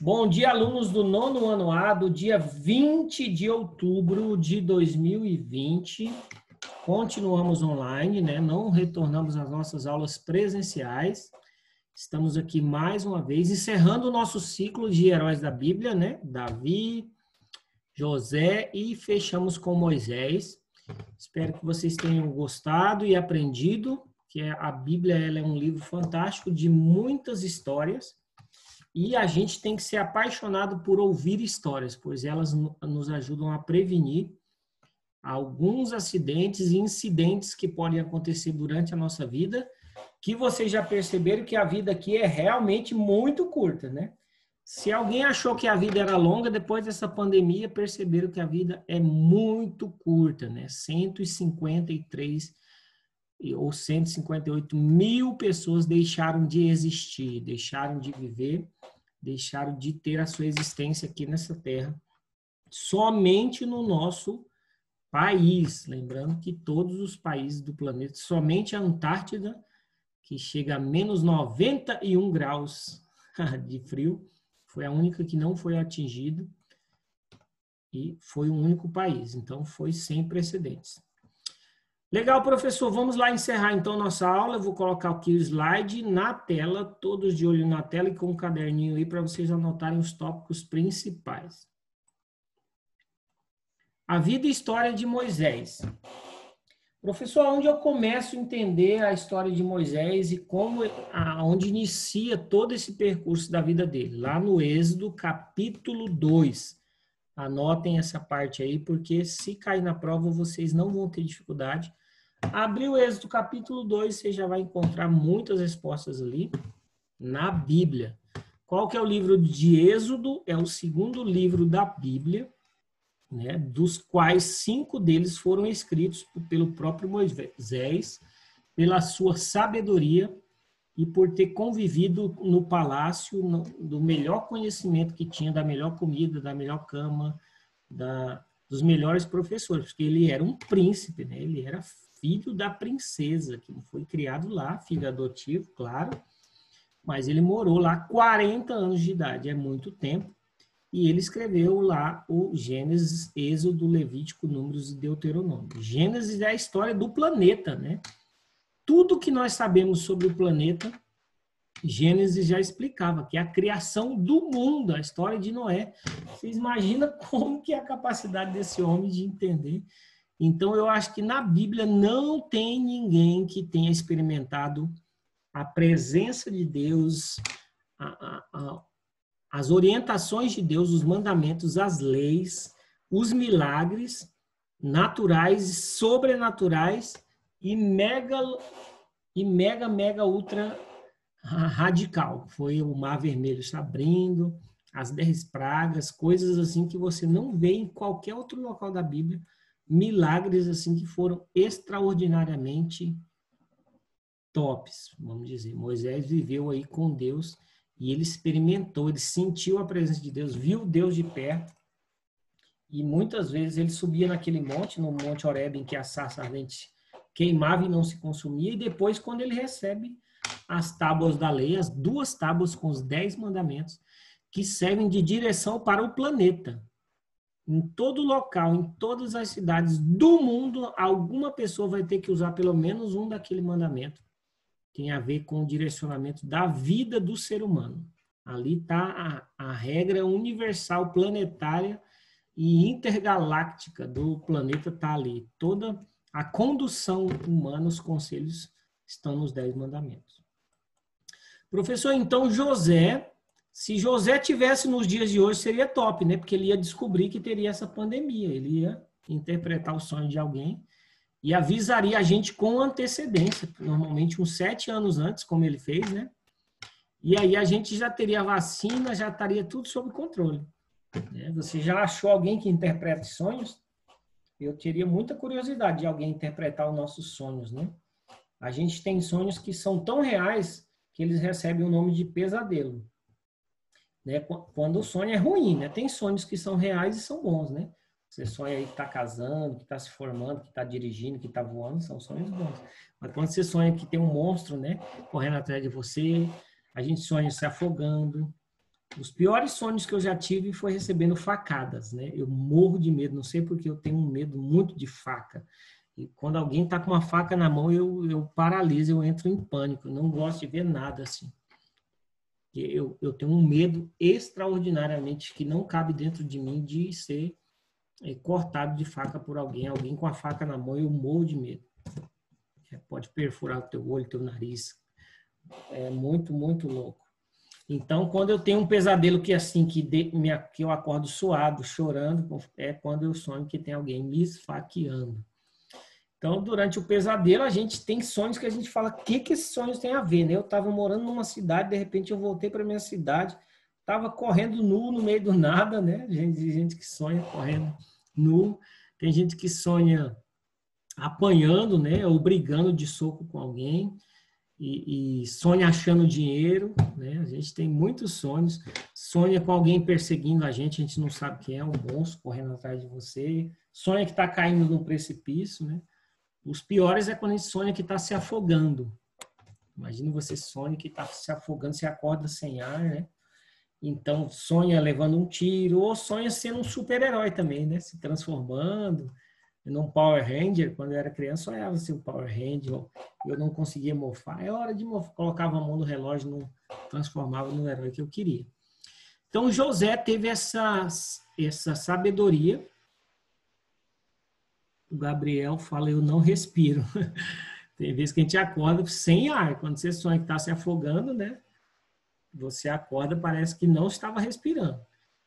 Bom dia, alunos do nono ano A, do dia 20 de outubro de 2020. Continuamos online, né? Não retornamos às nossas aulas presenciais. Estamos aqui mais uma vez, encerrando o nosso ciclo de heróis da Bíblia, né? Davi, José e fechamos com Moisés. Espero que vocês tenham gostado e aprendido, que a Bíblia ela é um livro fantástico de muitas histórias. E a gente tem que ser apaixonado por ouvir histórias, pois elas nos ajudam a prevenir alguns acidentes e incidentes que podem acontecer durante a nossa vida, que vocês já perceberam que a vida aqui é realmente muito curta, né? Se alguém achou que a vida era longa, depois dessa pandemia, perceberam que a vida é muito curta, né? 153 ou 158 mil pessoas deixaram de existir, deixaram de viver, deixaram de ter a sua existência aqui nessa terra, somente no nosso país. Lembrando que todos os países do planeta, somente a Antártida, que chega a menos 91 graus de frio, foi a única que não foi atingida e foi o único país. Então, foi sem precedentes. Legal, professor. Vamos lá encerrar, então, nossa aula. Eu vou colocar aqui o slide na tela, todos de olho na tela e com um caderninho aí para vocês anotarem os tópicos principais. A vida e história de Moisés. Professor, onde eu começo a entender a história de Moisés e onde inicia todo esse percurso da vida dele? Lá no Êxodo, capítulo 2. Anotem essa parte aí, porque se cair na prova, vocês não vão ter dificuldade. Abrir o Êxodo capítulo 2, você já vai encontrar muitas respostas ali na Bíblia. Qual que é o livro de Êxodo? É o segundo livro da Bíblia, né, dos quais 5 deles foram escritos pelo próprio Moisés, pela sua sabedoria e por ter convivido no palácio do melhor conhecimento que tinha, da melhor comida, da melhor cama, dos melhores professores, porque ele era um príncipe, né? Ele era filho da princesa, que foi criado lá, filho adotivo, claro, mas ele morou lá 40 anos de idade, é muito tempo, e ele escreveu lá o Gênesis, Êxodo, Levítico, Números e Deuteronômio. Gênesis é a história do planeta, né? Tudo que nós sabemos sobre o planeta, Gênesis já explicava, que é a criação do mundo, a história de Noé. Vocês imaginam como que é a capacidade desse homem de entender? Então, eu acho que na Bíblia não tem ninguém que tenha experimentado a presença de Deus, as orientações de Deus, os mandamentos, as leis, os milagres naturais, sobrenaturais e mega, ultra radical. Foi o Mar Vermelho se abrindo, as 10 pragas, coisas assim que você não vê em qualquer outro local da Bíblia, milagres assim que foram extraordinariamente tops, vamos dizer. Moisés viveu aí com Deus e ele experimentou, ele sentiu a presença de Deus, viu Deus de perto. E muitas vezes ele subia naquele monte, no Monte Horebe, em que a sarça ardente queimava e não se consumia, e depois, quando ele recebe as tábuas da lei, as 2 tábuas com os 10 mandamentos, que servem de direção para o planeta. Em todo local, em todas as cidades do mundo, alguma pessoa vai ter que usar pelo menos um daquele mandamento. Tem a ver com o direcionamento da vida do ser humano. Ali está a regra universal, planetária e intergaláctica do planeta, está ali. Toda a condução humana, os conselhos estão nos 10 mandamentos. Professor, então José, se José tivesse nos dias de hoje, seria top, né? Porque ele ia descobrir que teria essa pandemia, ele ia interpretar o sonho de alguém e avisaria a gente com antecedência, normalmente uns 7 anos antes, como ele fez, né? E aí a gente já teria a vacina, já estaria tudo sob controle. Né? Você já achou alguém que interprete sonhos? Eu teria muita curiosidade de alguém interpretar os nossos sonhos, né? A gente tem sonhos que são tão reais que eles recebem o nome de pesadelo. Né? Quando o sonho é ruim, né? Tem sonhos que são reais e são bons, né? Você sonha aí que está casando, que está se formando, que está dirigindo, que está voando, são sonhos bons. Mas quando você sonha que tem um monstro, né, correndo atrás de você, a gente sonha se afogando. Os piores sonhos que eu já tive foi recebendo facadas, né? Eu morro de medo, não sei porque eu tenho um medo muito de faca. E quando alguém está com uma faca na mão, eu paraliso, eu entro em pânico. Eu não gosto de ver nada assim. Eu tenho um medo extraordinariamente que não cabe dentro de mim de ser cortado de faca por alguém. Alguém com a faca na mão, eu morro de medo. Pode perfurar o teu olho, o teu nariz. É muito, muito louco. Então, quando eu tenho um pesadelo que assim, que eu acordo suado, chorando, é quando eu sonho que tem alguém me esfaqueando. Então, durante o pesadelo, a gente tem sonhos que a gente fala, o que esses sonhos têm a ver, né? Eu estava morando numa cidade, de repente eu voltei para minha cidade, estava correndo nu no meio do nada, né? Gente que sonha correndo nu, tem gente que sonha apanhando, né? Ou brigando de soco com alguém. E sonha achando dinheiro, né? A gente tem muitos sonhos. Sonha com alguém perseguindo a gente não sabe quem é, um monstro correndo atrás de você. Sonha que está caindo num precipício, né? Os piores é quando a gente sonha que está se afogando. Imagina você sonha que está se afogando, você acorda sem ar, né? Então sonha levando um tiro, ou sonha sendo um super-herói também, né? Se transformando num Power Ranger. Quando eu era criança, sonhava ser um Power Ranger, eu não conseguia morfar. É hora de morfar, colocava a mão no relógio, não transformava no herói que eu queria. Então José teve essa sabedoria. O Gabriel fala, eu não respiro. Tem vezes que a gente acorda sem ar. Quando você sonha que está se afogando, né? Você acorda, parece que não estava respirando.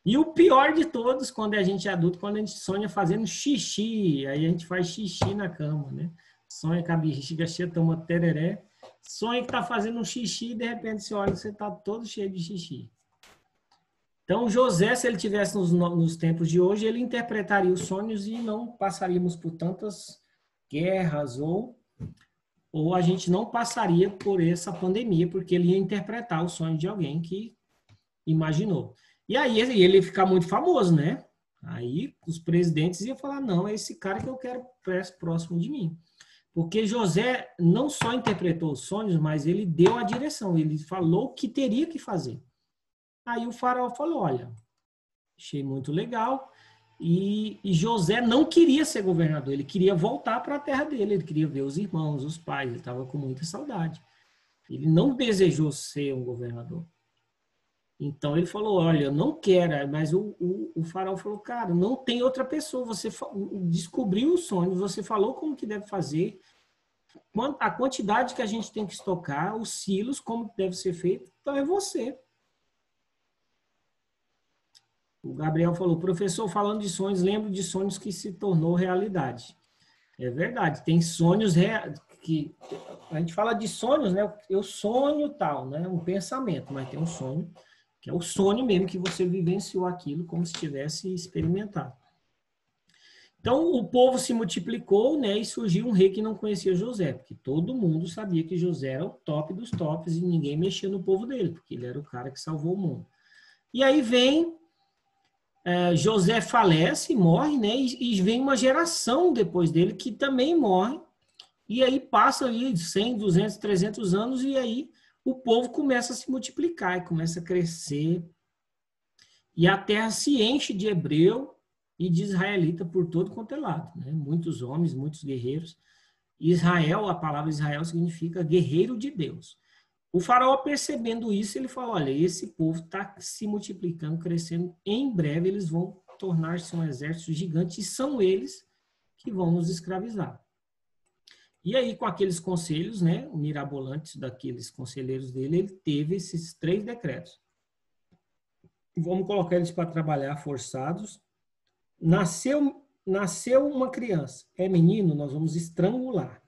E o pior de todos, quando a gente é adulto, quando a gente sonha fazendo xixi, aí a gente faz xixi na cama, né? Sonha com a bexiga cheia, toma tereré, sonha que está fazendo um xixi e de repente você olha e você está todo cheio de xixi. Então, José, se ele tivesse nos tempos de hoje, ele interpretaria os sonhos e não passaríamos por tantas guerras ou a gente não passaria por essa pandemia, porque ele ia interpretar o sonho de alguém que imaginou. E aí ele ia ficar muito famoso, né? Aí os presidentes iam falar, não, é esse cara que eu quero próximo de mim. Porque José não só interpretou os sonhos, mas ele deu a direção, ele falou o que teria que fazer. Aí o faraó falou, olha, achei muito legal, e José não queria ser governador, ele queria voltar para a terra dele, ele queria ver os irmãos, os pais, ele estava com muita saudade. Ele não desejou ser um governador. Então ele falou, olha, eu não quero, mas o faraó falou, cara, não tem outra pessoa, você descobriu o sonho, você falou como que deve fazer, a quantidade que a gente tem que estocar, os silos, como deve ser feito, então é você. O Gabriel falou, professor, falando de sonhos, lembro de sonhos que se tornou realidade. É verdade, tem sonhos que a gente fala de sonhos, né? Eu sonho tal, né? Um pensamento, mas tem um sonho que é o sonho mesmo que você vivenciou aquilo como se tivesse experimentado. Então o povo se multiplicou, né? E surgiu um rei que não conhecia José, porque todo mundo sabia que José era o top dos tops e ninguém mexia no povo dele, porque ele era o cara que salvou o mundo. E aí vem José falece, morre, né? E vem uma geração depois dele que também morre. E aí passa ali 100, 200, 300 anos e aí o povo começa a se multiplicar e começa a crescer. E a terra se enche de hebreu e de israelita por todo quanto é lado, né? Muitos homens, muitos guerreiros. Israel, a palavra Israel significa guerreiro de Deus. O faraó, percebendo isso, ele falou, olha, esse povo está se multiplicando, crescendo, em breve eles vão tornar-se um exército gigante e são eles que vão nos escravizar. E aí, com aqueles conselhos, né, mirabolantes daqueles conselheiros dele, ele teve esses 3 decretos. Vamos colocar eles para trabalhar forçados. Nasceu uma criança, é menino, nós vamos estrangular,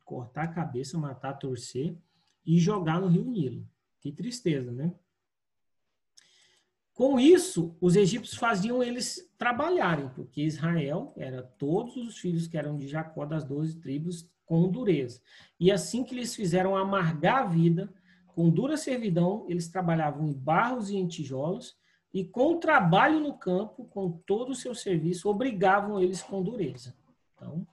cortar a cabeça, matar, torcer e jogar no Rio Nilo. Que tristeza, né? Com isso, os egípcios faziam eles trabalharem, porque Israel era todos os filhos que eram de Jacó das 12 tribos com dureza. E assim que eles fizeram amargar a vida, com dura servidão, eles trabalhavam em barros e em tijolos, e com o trabalho no campo, com todo o seu serviço, obrigavam eles com dureza. Então,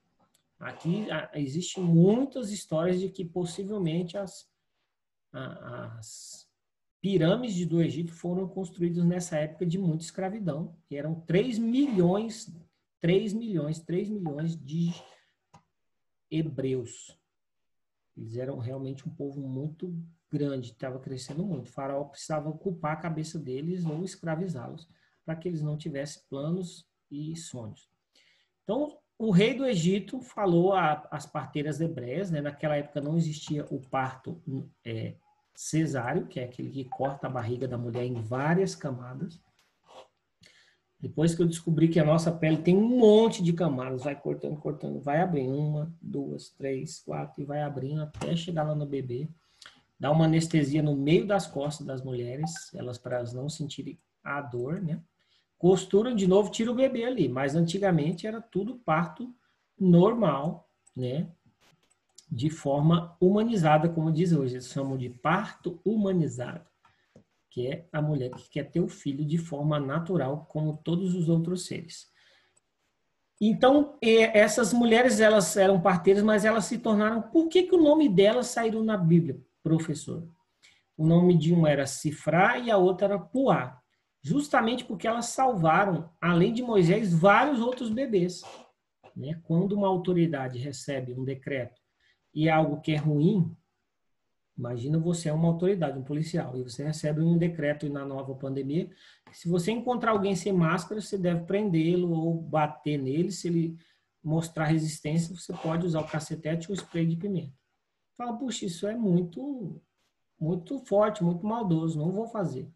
aqui existem muitas histórias de que possivelmente pirâmides do Egito foram construídas nessa época de muita escravidão, que eram 3 milhões de hebreus. Eles eram realmente um povo muito grande, estava crescendo muito. O faraó precisava ocupar a cabeça deles ou escravizá-los, para que eles não tivessem planos e sonhos. Então, o rei do Egito falou às parteiras hebreias, né? Naquela época não existia o parto cesáreo, que é aquele que corta a barriga da mulher em várias camadas. Depois que eu descobri que a nossa pele tem um monte de camadas, vai cortando, cortando, vai abrindo 1, 2, 3, 4 e vai abrindo até chegar lá no bebê. Dá uma anestesia no meio das costas das mulheres, para elas não sentirem a dor, né? Costuram de novo, tira o bebê ali, mas antigamente era tudo parto normal, né? De forma humanizada, como diz hoje, eles chamam de parto humanizado, que é a mulher que quer ter o filho de forma natural, como todos os outros seres. Então, essas mulheres, elas eram parteiras, mas elas se tornaram... Por que o nome delas saíram na Bíblia, professor? O nome de uma era Sifrá e a outra era Puá. Justamente porque elas salvaram, além de Moisés, vários outros bebês. Né? Quando uma autoridade recebe um decreto e é algo que é ruim, imagina você é uma autoridade, um policial, e você recebe um decreto na nova pandemia, que se você encontrar alguém sem máscara, você deve prendê-lo ou bater nele. Se ele mostrar resistência, você pode usar o cacetete ou o spray de pimenta. Fala, puxa, isso é muito forte, muito maldoso, não vou fazer.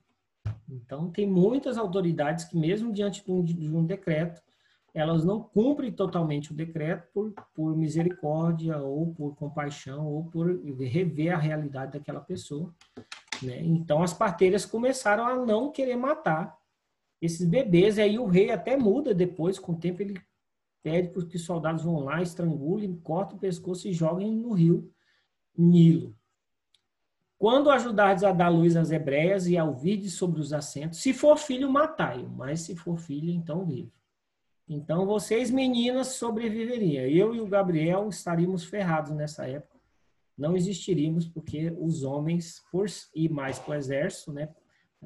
Então, tem muitas autoridades que, mesmo diante de um decreto, elas não cumprem totalmente o decreto por misericórdia, ou por compaixão, ou por rever a realidade daquela pessoa. Né? Então, as parteiras começaram a não querer matar esses bebês, e aí o rei até muda depois, com o tempo ele pede para que os soldados vão lá, estrangulem, cortam o pescoço e joguem no rio Nilo. Quando ajudardes a dar luz às hebreias e ouvirdes sobre os assentos, se for filho, matai-o, mas se for filha, então vive. Então, vocês, meninas, sobreviveriam. Eu e o Gabriel estaríamos ferrados nessa época. Não existiríamos, porque os homens, por ir mais para o exército, né,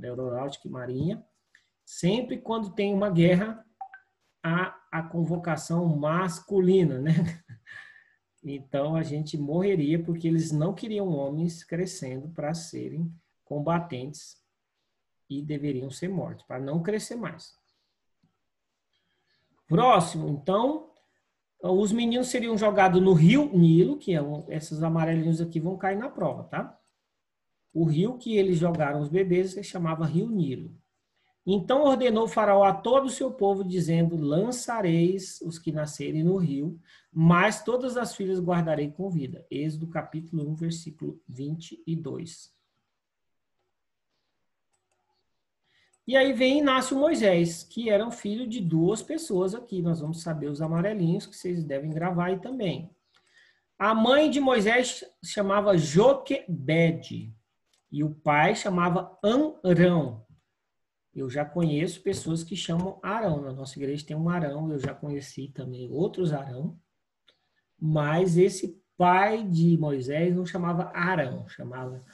aeronáutica e marinha, sempre quando tem uma guerra, há a convocação masculina, né? Então, a gente morreria porque eles não queriam homens crescendo para serem combatentes e deveriam ser mortos, para não crescer mais. Próximo, então, os meninos seriam jogados no rio Nilo, que esses amarelinhos aqui vão cair na prova, tá? O rio que eles jogaram os bebês se chamava Rio Nilo. Então ordenou o faraó a todo o seu povo, dizendo, lançareis os que nascerem no rio, mas todas as filhas guardarei com vida. Êxodo capítulo 1, versículo 22. E aí vem e nasce o Moisés, que era um filho de 2 pessoas aqui. Nós vamos saber os amarelinhos, que vocês devem gravar aí também. A mãe de Moisés chamava Joquebede, e o pai chamava Amrão. Eu já conheço pessoas que chamam Arão. Na nossa igreja tem um Arão, eu já conheci também outros Arão. Mas esse pai de Moisés não chamava Arão, chamava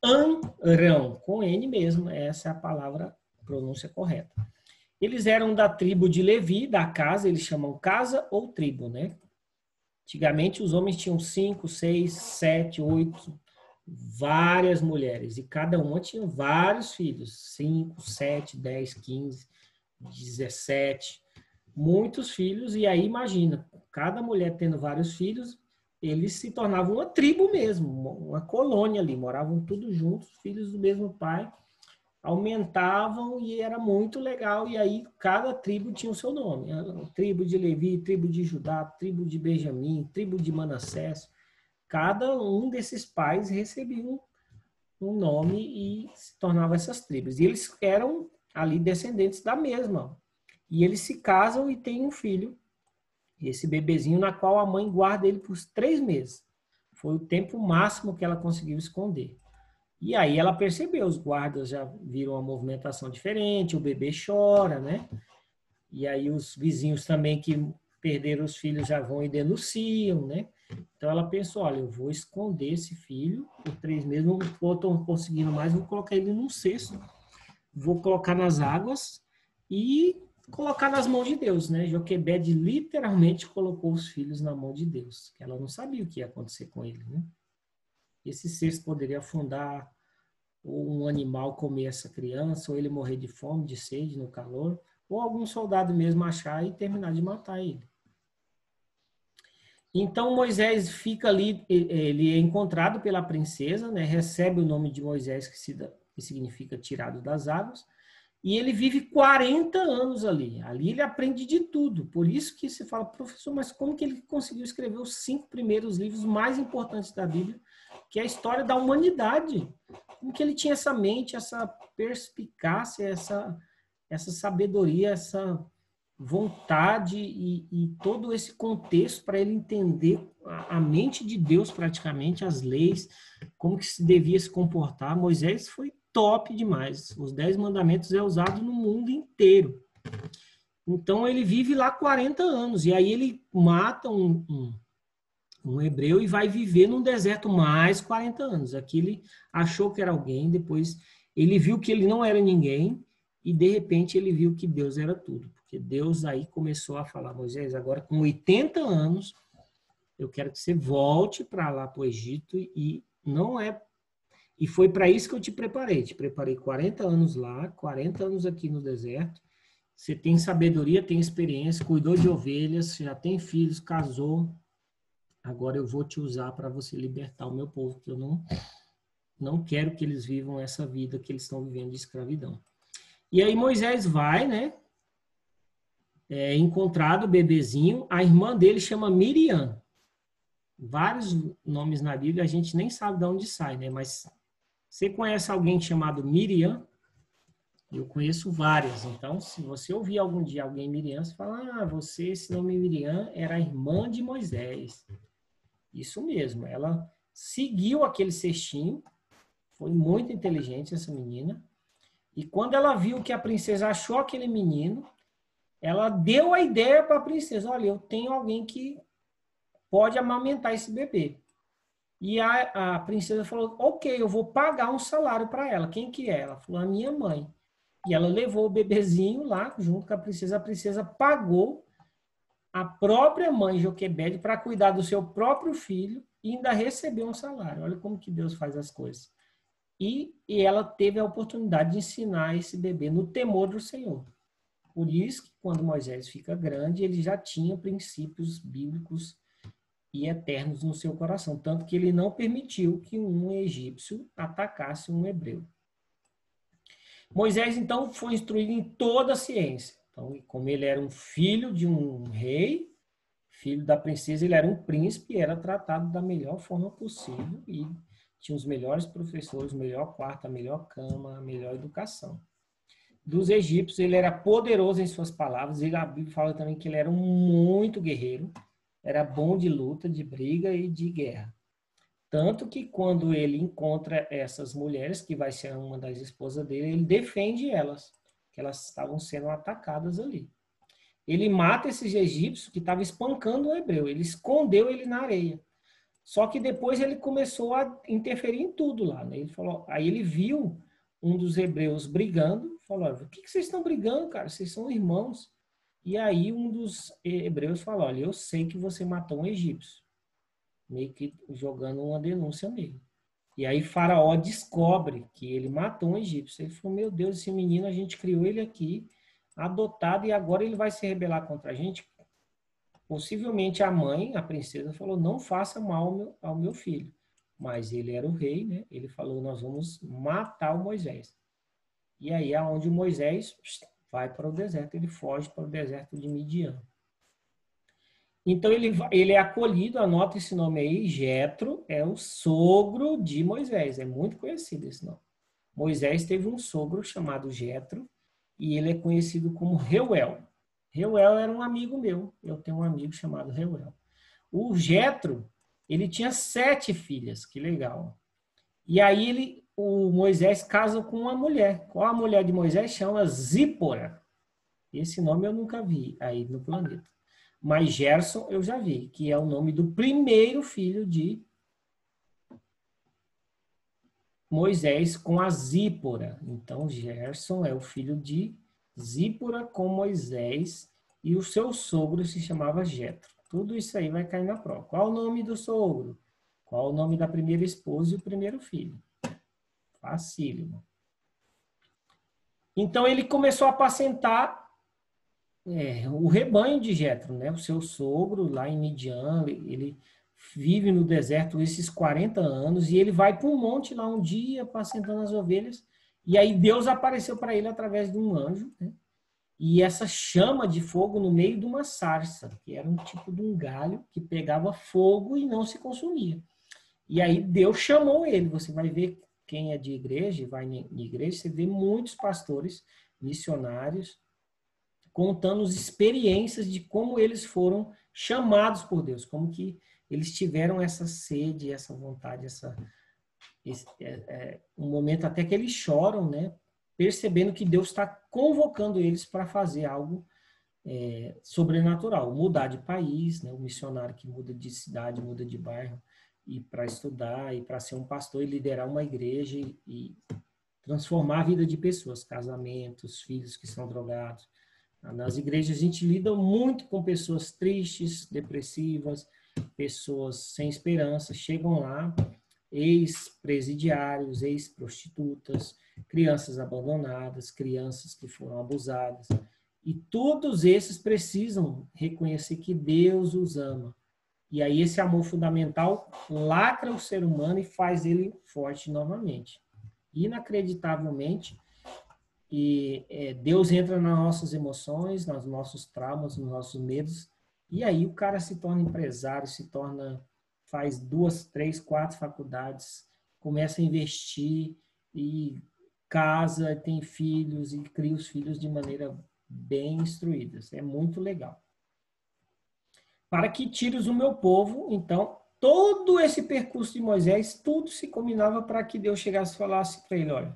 Amrão, com N mesmo, essa é a palavra, pronúncia correta. Eles eram da tribo de Levi, da casa, eles chamam casa ou tribo, né? Antigamente os homens tinham 5, 6, 7, 8, várias mulheres, e cada uma tinha vários filhos, 5, 7, 10, 15, 17, muitos filhos, e aí imagina, cada mulher tendo vários filhos, eles se tornavam uma tribo mesmo, uma colônia ali, moravam todos juntos, filhos do mesmo pai, aumentavam e era muito legal, e aí cada tribo tinha o seu nome, tribo de Levi, tribo de Judá, tribo de Benjamim, tribo de Manassés. Cada um desses pais recebia um nome e se tornavam essas tribos. E eles eram ali descendentes da mesma. E eles se casam e têm um filho, esse bebezinho, na qual a mãe guarda ele por 3 meses. Foi o tempo máximo que ela conseguiu esconder. E aí ela percebeu, os guardas já viram uma movimentação diferente, o bebê chora, né? E aí os vizinhos também que perderam os filhos já vão e denunciam, né? Então ela pensou, olha, eu vou esconder esse filho por 3 meses, não estou conseguindo mais, vou colocar ele num cesto, vou colocar nas águas e colocar nas mãos de Deus, né? Joquebede literalmente colocou os filhos na mão de Deus, que ela não sabia o que ia acontecer com ele, né? Esse cesto poderia afundar, ou um animal comer essa criança, ou ele morrer de fome, de sede, no calor, ou algum soldado mesmo achar e terminar de matar ele. Então Moisés fica ali, ele é encontrado pela princesa, né? Recebe o nome de Moisés, que significa tirado das águas, e ele vive 40 anos ali. Ali ele aprende de tudo. Por isso que se fala, professor, mas como que ele conseguiu escrever os 5 primeiros livros mais importantes da Bíblia, que é a história da humanidade? Como que ele tinha essa mente, essa perspicácia, essa sabedoria, essa vontade e todo esse contexto para ele entender a mente de Deus praticamente, as leis, como que se devia se comportar. Moisés foi top demais. Os 10 mandamentos é usado no mundo inteiro. Então ele vive lá 40 anos e aí ele mata um hebreu e vai viver num deserto mais 40 anos. Aqui ele achou que era alguém, depois ele viu que ele não era ninguém e de repente ele viu que Deus era tudo. Porque Deus aí começou a falar, Moisés, agora com 80 anos, eu quero que você volte para lá para o Egito e não é. E foi para isso que eu te preparei. Te preparei 40 anos lá, 40 anos aqui no deserto. Você tem sabedoria, tem experiência, cuidou de ovelhas, já tem filhos, casou. Agora eu vou te usar para você libertar o meu povo, que eu não quero que eles vivam essa vida que eles estão vivendo de escravidão. E aí Moisés vai, né? Encontrado o bebezinho, a irmã dele chama Miriam. Vários nomes na Bíblia, a gente nem sabe de onde sai, né? Mas você conhece alguém chamado Miriam? Eu conheço várias. Então, se você ouvir algum dia alguém Miriam, você fala, esse nome Miriam era a irmã de Moisés. Isso mesmo, ela seguiu aquele cestinho, foi muito inteligente essa menina, e quando ela viu que a princesa achou aquele menino, ela deu a ideia para a princesa, olha, eu tenho alguém que pode amamentar esse bebê. E a princesa falou, ok, eu vou pagar um salário para ela. Quem que é? Ela falou, a minha mãe. E ela levou o bebezinho lá, junto com a princesa pagou a própria mãe Joquebede para cuidar do seu próprio filho e ainda recebeu um salário. Olha como que Deus faz as coisas. E ela teve a oportunidade de ensinar esse bebê no temor do Senhor. Por isso que quando Moisés fica grande, ele já tinha princípios bíblicos e eternos no seu coração, tanto que ele não permitiu que um egípcio atacasse um hebreu. Moisés, então, foi instruído em toda a ciência. Então, como ele era um filho de um rei, filho da princesa, ele era um príncipe e era tratado da melhor forma possível e tinha os melhores professores, o melhor quarto, a melhor cama, a melhor educação. Dos egípcios, ele era poderoso em suas palavras, e a Bíblia fala também que ele era muito guerreiro, era bom de luta, de briga e de guerra. Tanto que quando ele encontra essas mulheres, que vai ser uma das esposas dele, ele defende elas, que elas estavam sendo atacadas ali. Ele mata esses egípcios que estavam espancando o hebreu, ele escondeu ele na areia. Só que depois ele começou a interferir em tudo lá, né? Ele falou, aí ele viu um dos hebreus brigando, falou, o que vocês estão brigando, cara? Vocês são irmãos. E aí um dos hebreus falou, olha, eu sei que você matou um egípcio. Meio que jogando uma denúncia nele. E aí Faraó descobre que ele matou um egípcio. Ele falou, meu Deus, esse menino, a gente criou ele aqui, adotado, e agora ele vai se rebelar contra a gente? Possivelmente a mãe, a princesa, falou, não faça mal ao meu filho. Mas ele era o rei, né? Ele falou, nós vamos matar o Moisés. E aí é onde o Moisés vai para o deserto, ele foge para o deserto de Midian. Então ele é acolhido, anota esse nome aí, Jetro, é o sogro de Moisés, é muito conhecido esse nome. Moisés teve um sogro chamado Jetro e ele é conhecido como Reuel. Reuel era um amigo meu, eu tenho um amigo chamado Reuel. O Jetro, ele tinha 7 filhas, que legal. E aí o Moisés casa com uma mulher. Qual a mulher de Moisés? Chama Zípora. Esse nome eu nunca vi aí no planeta. Mas Gerson eu já vi, que é o nome do primeiro filho de Moisés com a Zípora. Então, Gerson é o filho de Zípora com Moisés e o seu sogro se chamava Jetro. Tudo isso aí vai cair na prova. Qual o nome do sogro? Qual o nome da primeira esposa e o primeiro filho? Facílimo. Então, ele começou a apacentar o rebanho de Jetro, né? O seu sogro lá em Midian, ele vive no deserto esses 40 anos e ele vai para um monte lá um dia, apacentando as ovelhas, e aí Deus apareceu para ele através de um anjo, né? E essa chama de fogo no meio de uma sarça, que era um tipo de um galho que pegava fogo e não se consumia. E aí Deus chamou ele. Você vai ver quem é de igreja, vai em igreja, você vê muitos pastores, missionários, contando as experiências de como eles foram chamados por Deus, como que eles tiveram essa sede, essa vontade, um momento até que eles choram, né? Percebendo que Deus está convocando eles para fazer algo sobrenatural, mudar de país, né? O missionário que muda de cidade, muda de bairro, e para estudar, e para ser um pastor e liderar uma igreja e transformar a vida de pessoas, casamentos, filhos que são drogados. Nas igrejas a gente lida muito com pessoas tristes, depressivas, pessoas sem esperança, chegam lá, ex-presidiários, ex-prostitutas, crianças abandonadas, crianças que foram abusadas. E todos esses precisam reconhecer que Deus os ama. E aí esse amor fundamental lacra o ser humano e faz ele forte novamente. Inacreditavelmente, Deus entra nas nossas emoções, nos nossos traumas, nos nossos medos, e aí o cara se torna empresário, faz 2, 3, 4 faculdades, começa a investir e casa, tem filhos e cria os filhos de maneira bem instruída. É muito legal. Para que tires o meu povo, então, todo esse percurso de Moisés, tudo se combinava para que Deus chegasse e falasse para ele, olha,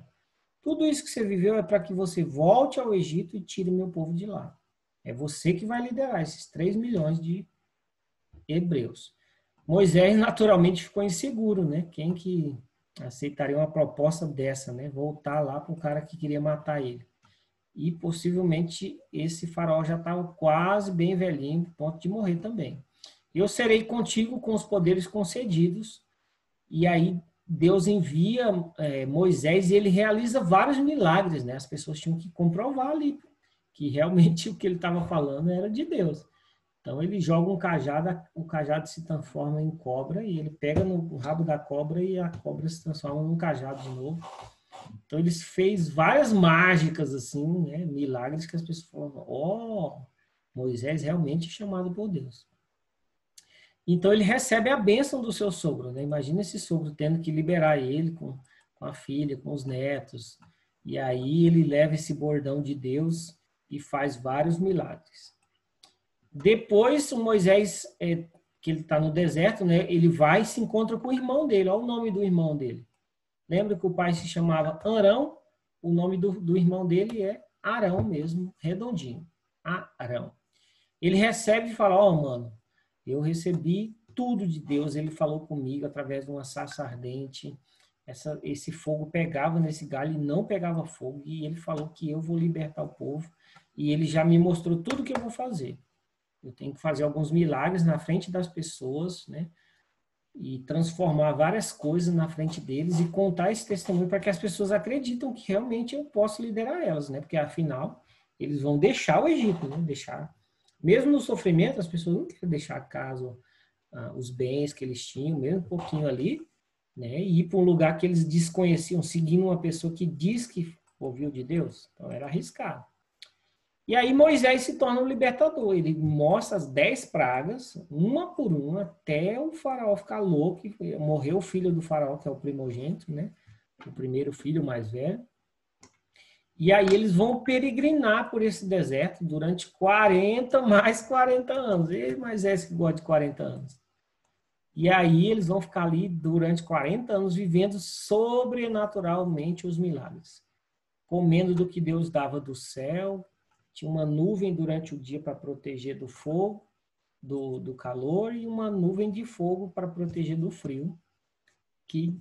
tudo isso que você viveu é para que você volte ao Egito e tire o meu povo de lá. É você que vai liderar esses 3 milhões de hebreus. Moisés naturalmente ficou inseguro, né? Quem que aceitaria uma proposta dessa, né? Voltar lá para o cara que queria matar ele. E possivelmente esse faraó já estava quase bem velhinho, ponto de morrer também. Eu serei contigo com os poderes concedidos. E aí Deus envia Moisés e ele realiza vários milagres, né? As pessoas tinham que comprovar ali que realmente o que ele estava falando era de Deus. Então ele joga um cajado, o cajado se transforma em cobra e ele pega no rabo da cobra e a cobra se transforma num cajado de novo. Então eles fez várias mágicas assim, né? Milagres que as pessoas falavam, Moisés realmente é chamado por Deus. Então ele recebe a bênção do seu sogro, né? Imagina esse sogro tendo que liberar ele com a filha, com os netos. E aí ele leva esse bordão de Deus e faz vários milagres. Depois o Moisés, que ele está no deserto, né? Ele vai e se encontra com o irmão dele. Olha o nome do irmão dele. Lembra que o pai se chamava Arão? O nome do irmão dele é Arão mesmo, redondinho. Arão. Ele recebe e fala, mano, eu recebi tudo de Deus. Ele falou comigo através de uma sarça ardente. Esse fogo pegava nesse galho e não pegava fogo. E ele falou que eu vou libertar o povo. E ele já me mostrou tudo que eu vou fazer. Eu tenho que fazer alguns milagres na frente das pessoas, né? E transformar várias coisas na frente deles e contar esse testemunho para que as pessoas acreditem que realmente eu posso liderar elas, né? Porque afinal eles vão deixar o Egito, né? Mesmo no sofrimento, as pessoas não querem deixar a casa, os bens que eles tinham, mesmo um pouquinho ali, né? E ir para um lugar que eles desconheciam, seguindo uma pessoa que diz que ouviu de Deus. Então era arriscado. E aí Moisés se torna um libertador. Ele mostra as 10 pragas, uma por uma, até o faraó ficar louco. Morreu o filho do faraó, que é o primogênito, né? O primeiro filho mais velho. E aí eles vão peregrinar por esse deserto durante 40 mais 40 anos. E Moisés que gosta de 40 anos. E aí eles vão ficar ali durante 40 anos vivendo sobrenaturalmente os milagres. Comendo do que Deus dava do céu. Tinha uma nuvem durante o dia para proteger do fogo do calor e uma nuvem de fogo para proteger do frio, que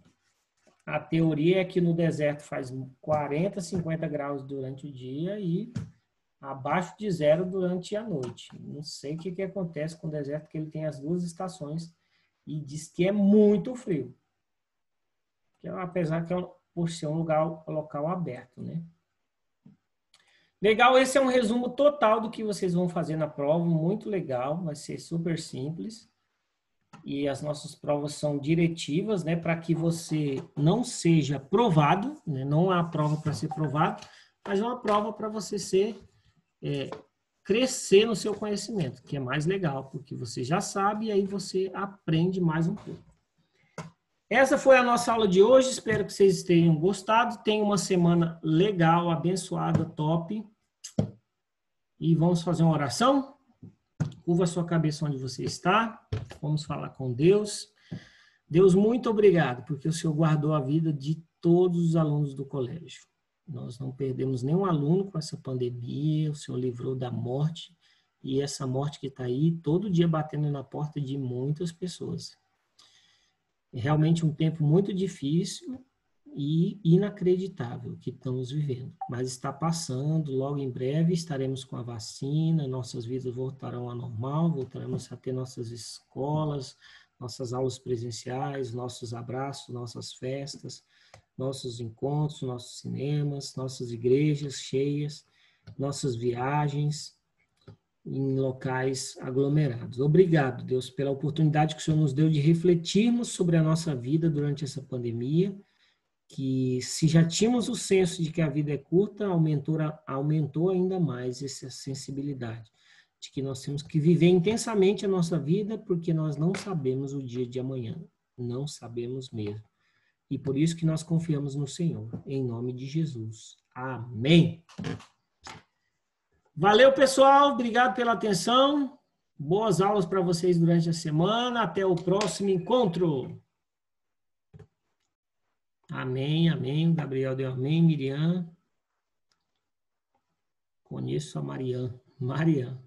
a teoria é que no deserto faz 40, 50 graus durante o dia e abaixo de zero durante a noite. Não sei o que acontece com o deserto, que ele tem as duas estações e diz que é muito frio. Apesar que por ser um local aberto, né? Legal, esse é um resumo total do que vocês vão fazer na prova, muito legal, vai ser super simples. E as nossas provas são diretivas, né, para que você não seja provado, né, não é uma prova para ser provado, mas é uma prova para você crescer no seu conhecimento, que é mais legal, porque você já sabe e aí você aprende mais um pouco. Essa foi a nossa aula de hoje, espero que vocês tenham gostado. Tenham uma semana legal, abençoada, top. E vamos fazer uma oração? Curva a sua cabeça onde você está. Vamos falar com Deus. Deus, muito obrigado, porque o Senhor guardou a vida de todos os alunos do colégio. Nós não perdemos nenhum aluno com essa pandemia, o Senhor livrou da morte, e essa morte que está aí, todo dia batendo na porta de muitas pessoas. É realmente um tempo muito difícil e inacreditável que estamos vivendo, mas está passando, logo em breve estaremos com a vacina, nossas vidas voltarão ao normal, voltaremos a ter nossas escolas, nossas aulas presenciais, nossos abraços, nossas festas, nossos encontros, nossos cinemas, nossas igrejas cheias, nossas viagens em locais aglomerados. Obrigado, Deus, pela oportunidade que o Senhor nos deu de refletirmos sobre a nossa vida durante essa pandemia, que se já tínhamos o senso de que a vida é curta, aumentou ainda mais essa sensibilidade, de que nós temos que viver intensamente a nossa vida, porque nós não sabemos o dia de amanhã, não sabemos mesmo. E por isso que nós confiamos no Senhor, em nome de Jesus. Amém. Valeu, pessoal. Obrigado pela atenção. Boas aulas para vocês durante a semana. Até o próximo encontro. Amém, amém. Gabriel deu amém. Miriam. Conheço a Marian.